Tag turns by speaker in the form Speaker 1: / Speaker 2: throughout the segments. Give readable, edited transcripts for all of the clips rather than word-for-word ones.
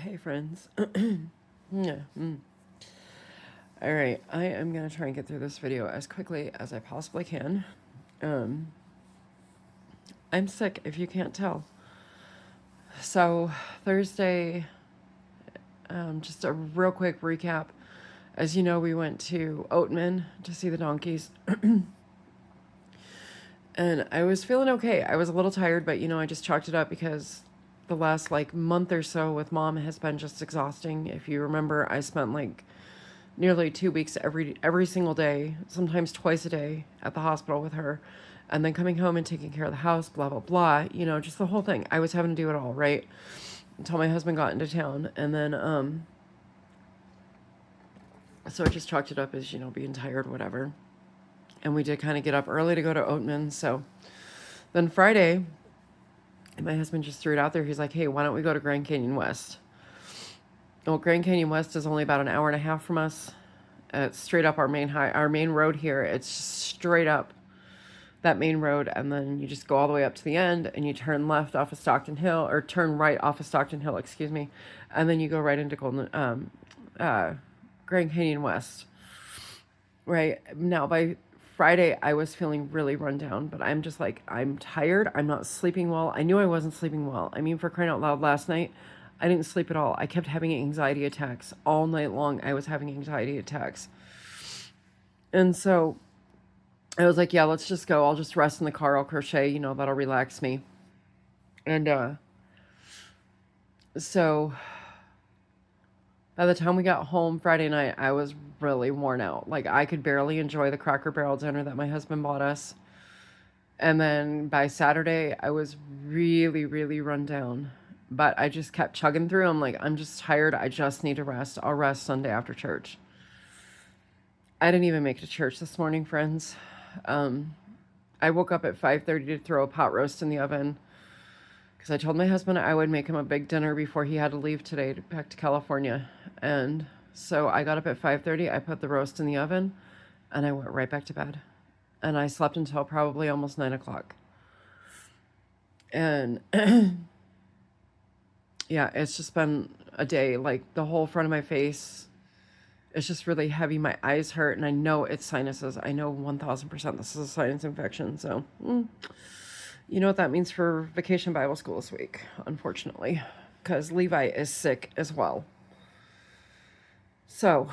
Speaker 1: Hey friends. Yeah. All right, I am gonna try and get through this video as quickly as I possibly can. Um, I'm sick, if you can't tell. So Thursday, just a real quick recap. As you know, we went to Oatman to see the donkeys, and I was feeling okay. I was a little tired, but I just chalked it up because the last month or so with mom has been just exhausting. If you remember, I spent nearly 2 weeks every single day, sometimes twice a day at the hospital with her, and then coming home and taking care of the house, blah blah blah. Just the whole thing. I was having to do it all, right? Until my husband got into town, and then so I just chalked it up as being tired, whatever. And we did kind of get up early to go to Oatman. So then Friday, my husband just threw it out there. He's like, "Hey, why don't we go to Grand Canyon West?" Well, Grand Canyon West is only about an hour and a half from us. It's straight up our main road here. It's just straight up that main road, and then you just go all the way up to the end, and you turn left off of Stockton Hill, or turn right off of Stockton Hill, excuse me, and then you go right into Grand Canyon West. Right now, by Friday, I was feeling really run down, but I'm just like, I'm tired. I'm not sleeping well. I knew I wasn't sleeping well. I mean, for crying out loud, last night, I didn't sleep at all. I kept having anxiety attacks all night long. I was having anxiety attacks. And so I was like, yeah, let's just go. I'll just rest in the car. I'll crochet, that'll relax me. And so by the time we got home Friday night, I was really worn out. Like, I could barely enjoy the Cracker Barrel dinner that my husband bought us. And then by Saturday, I was really, really run down. But I just kept chugging through. I'm like, I'm just tired. I just need to rest. I'll rest Sunday after church. I didn't even make it to church this morning, friends. I woke up at 5:30 to throw a pot roast in the oven because I told my husband I would make him a big dinner before he had to leave today back to California. And so I got up at 5:30, I put the roast in the oven, and I went right back to bed. And I slept until probably almost 9 o'clock. And yeah, it's just been a day. Like, the whole front of my face, it's just really heavy. My eyes hurt, and I know it's sinuses. I know 1000% this is a sinus infection. So, you know what that means for Vacation Bible School this week, unfortunately, because Levi is sick as well. So,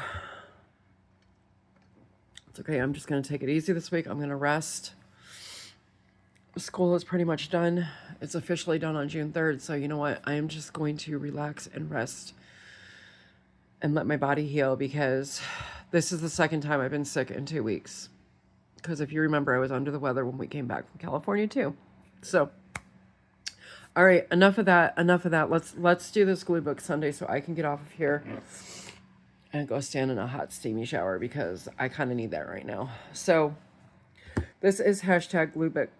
Speaker 1: it's okay. I'm just going to take it easy this week. I'm going to rest. School is pretty much done. It's officially done on June 3rd. So, you know what? I am just going to relax and rest and let my body heal, because this is the second time I've been sick in 2 weeks. Because if you remember, I was under the weather when we came back from California too. So, all right, enough of that. Let's do this glue book Sunday so I can get off of here and go stand in a hot steamy shower, because I kind of need that right now. So this is hashtag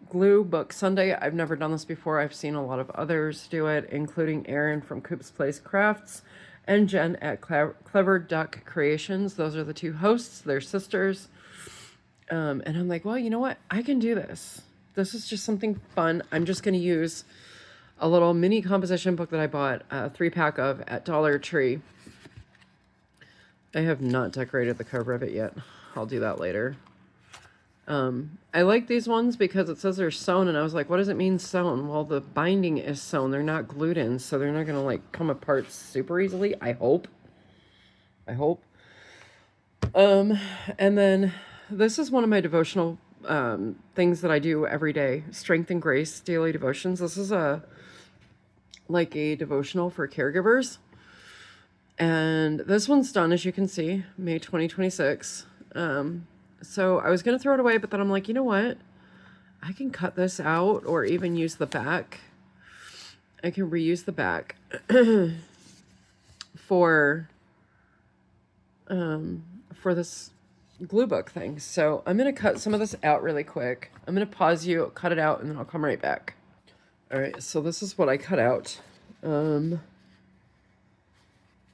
Speaker 1: glue book Sunday. I've never done this before. I've seen a lot of others do it, including Erin from Coop's Place Crafts and Jen at Clever Duck Creations. Those are the two hosts. They're sisters. And I'm like, well, you know what? I can do this. This is just something fun. I'm just going to use a little mini composition book that I bought a 3-pack of at Dollar Tree. I have not decorated the cover of it yet. I'll do that later. I like these ones because it says they're sewn, and I was like, what does it mean sewn? Well, the binding is sewn. They're not glued in, so they're not going to come apart super easily. I hope. And then this is one of my devotional things that I do every day. Strength and Grace Daily Devotions. This is a devotional for caregivers. And this one's done, as you can see, May 2026. So I was going to throw it away, but then I'm like, you know what? I can cut this out or even use the back. I can reuse the back for this glue book thing. So I'm going to cut some of this out really quick. I'm going to pause you, cut it out, and then I'll come right back. All right, so this is what I cut out.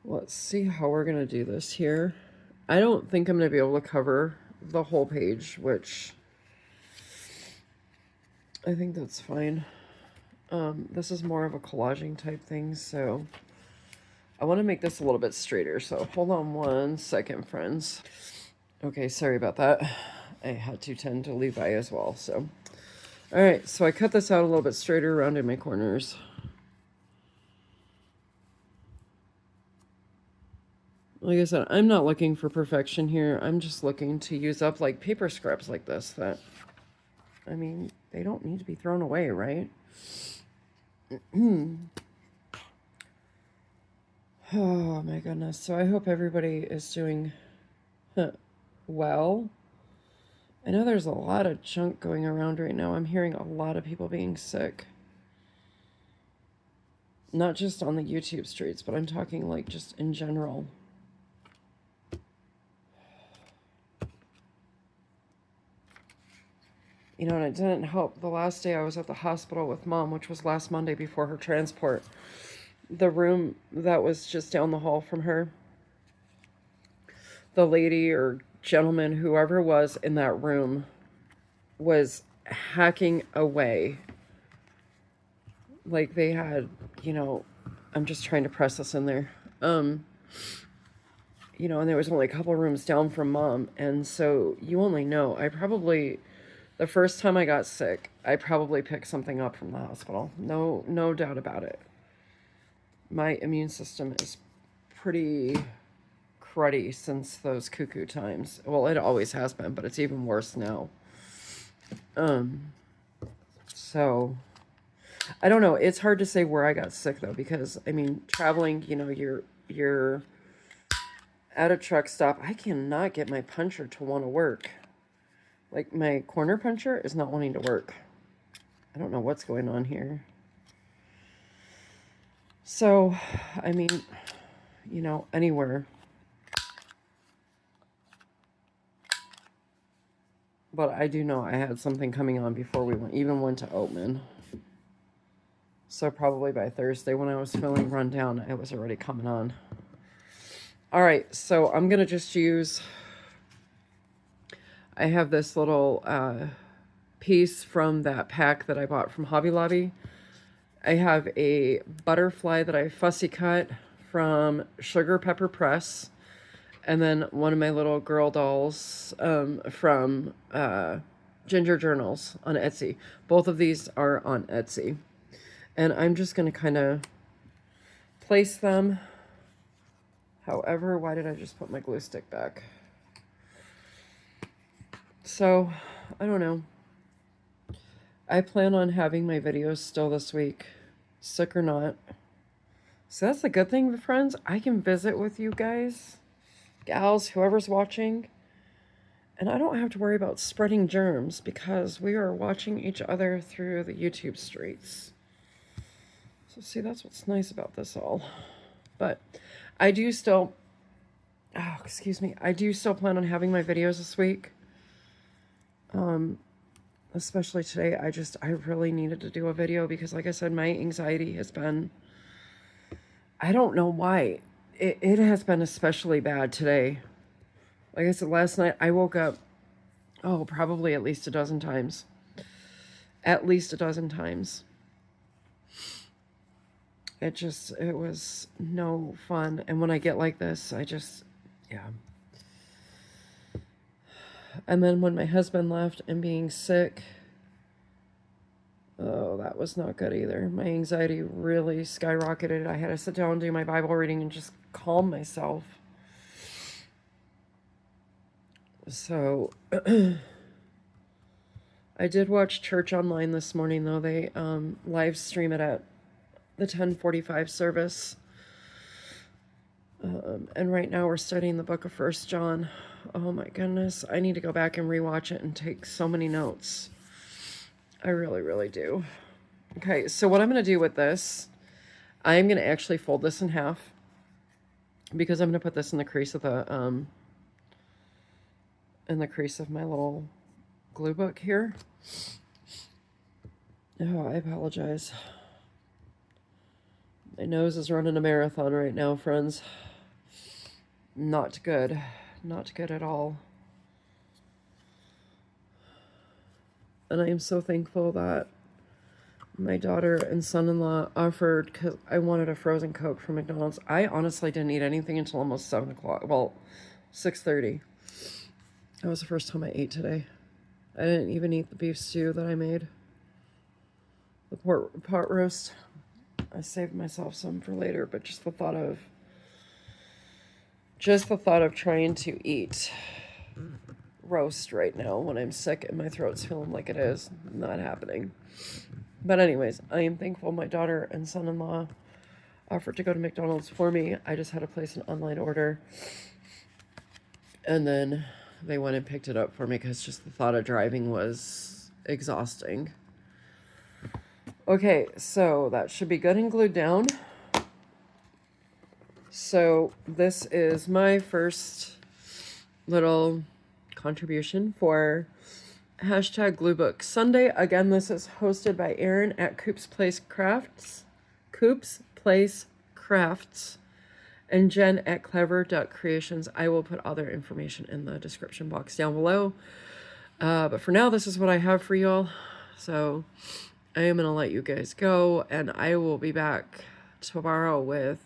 Speaker 1: Let's see how we're going to do this here. I don't think I'm going to be able to cover the whole page, which I think that's fine. This is more of a collaging type thing, so I want to make this a little bit straighter, so hold on one second, friends. Okay, sorry about that. I had to tend to Levi as well, so. All right, so I cut this out a little bit straighter around in my corners. Like I said, I'm not looking for perfection here. I'm just looking to use up like paper scraps like this that, I mean, they don't need to be thrown away, right? Oh my goodness. So I hope everybody is doing well. I know there's a lot of junk going around right now. I'm hearing a lot of people being sick. Not just on the YouTube streets, but I'm talking like just in general. You know, and it didn't help. The last day I was at the hospital with Mom, which was last Monday before her transport, the room that was just down the hall from her, the lady or gentleman, whoever was in that room, was hacking away. Like they had, you know, I'm just trying to press this in there. You know, and there was only a couple rooms down from Mom. And so you only know, the first time I got sick, I probably picked something up from the hospital. No doubt about it. My immune system is pretty cruddy since those cuckoo times. Well, it always has been, but it's even worse now. So I don't know. It's hard to say where I got sick though, because I mean, traveling, you know, you're at a truck stop. I cannot get my puncher to want to work. Like my corner puncher is not wanting to work. I don't know what's going on here. So, I mean, you know, anywhere. But I do know I had something coming on before we even went to Oatman. So probably by Thursday when I was feeling run down, it was already coming on. All right, so I'm going to just use, I have this little piece from that pack that I bought from Hobby Lobby. I have a butterfly that I fussy cut from Sugar Pepper Press. And then one of my little girl dolls from Ginger Journals on Etsy. Both of these are on Etsy. And I'm just going to kind of place them. However, why did I just put my glue stick back? So, I don't know. I plan on having my videos still this week, sick or not. So that's the good thing, friends. I can visit with you guys, gals, whoever's watching. And I don't have to worry about spreading germs because we are watching each other through the YouTube streets. So see, that's what's nice about this all. But I do still, I do still plan on having my videos this week. Especially today, I really needed to do a video because like I said, my anxiety has been, I don't know why. It has been especially bad today. Like I said, last night I woke up, probably at least a dozen times. At least a dozen times. It was no fun. And when I get like this, yeah. And then when my husband left and being sick, oh, that was not good either. My anxiety really skyrocketed. I had to sit down and do my Bible reading and just calm myself. So, I did watch church online this morning, though. They live stream it at the 10:45 service. And right now we're studying the book of 1 John. Oh my goodness. I need to go back and rewatch it and take so many notes. I really, really do. Okay, so what I'm going to do with this, I'm going to actually fold this in half because I'm going to put this in the crease of the my little glue book here. Oh, I apologize. My nose is running a marathon right now, friends. Not good. Not good at all. And I am so thankful that My daughter and son-in-law offered, because I wanted a frozen Coke from McDonald's. I honestly didn't eat anything until almost 7 o'clock. Well, 6:30. That was the first time I ate today. I didn't even eat the beef stew that I made. The pot roast. I saved myself some for later, but just the thought of trying to eat roast right now when I'm sick and my throat's feeling like it is not happening. But anyways, I am thankful my daughter and son-in-law offered to go to McDonald's for me. I just had to place an online order. And then they went and picked it up for me because just the thought of driving was exhausting. Okay, so that should be good and glued down. So this is my first little contribution for hashtag Gluebook Sunday. Again, this is hosted by Erin at Coop's Place Crafts, and Jen at Clever.Creations. I will put all their information in the description box down below. But for now, this is what I have for y'all. So I am going to let you guys go, and I will be back tomorrow with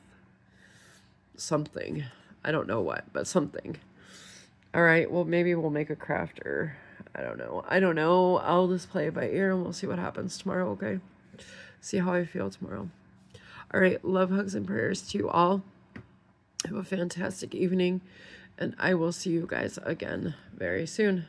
Speaker 1: something. I don't know what, but something. All right, well, maybe we'll make a craft, or I don't know. I'll just play it by ear, and we'll see what happens tomorrow, okay? See how I feel tomorrow. All right, love, hugs, and prayers to you all. Have a fantastic evening, and I will see you guys again very soon.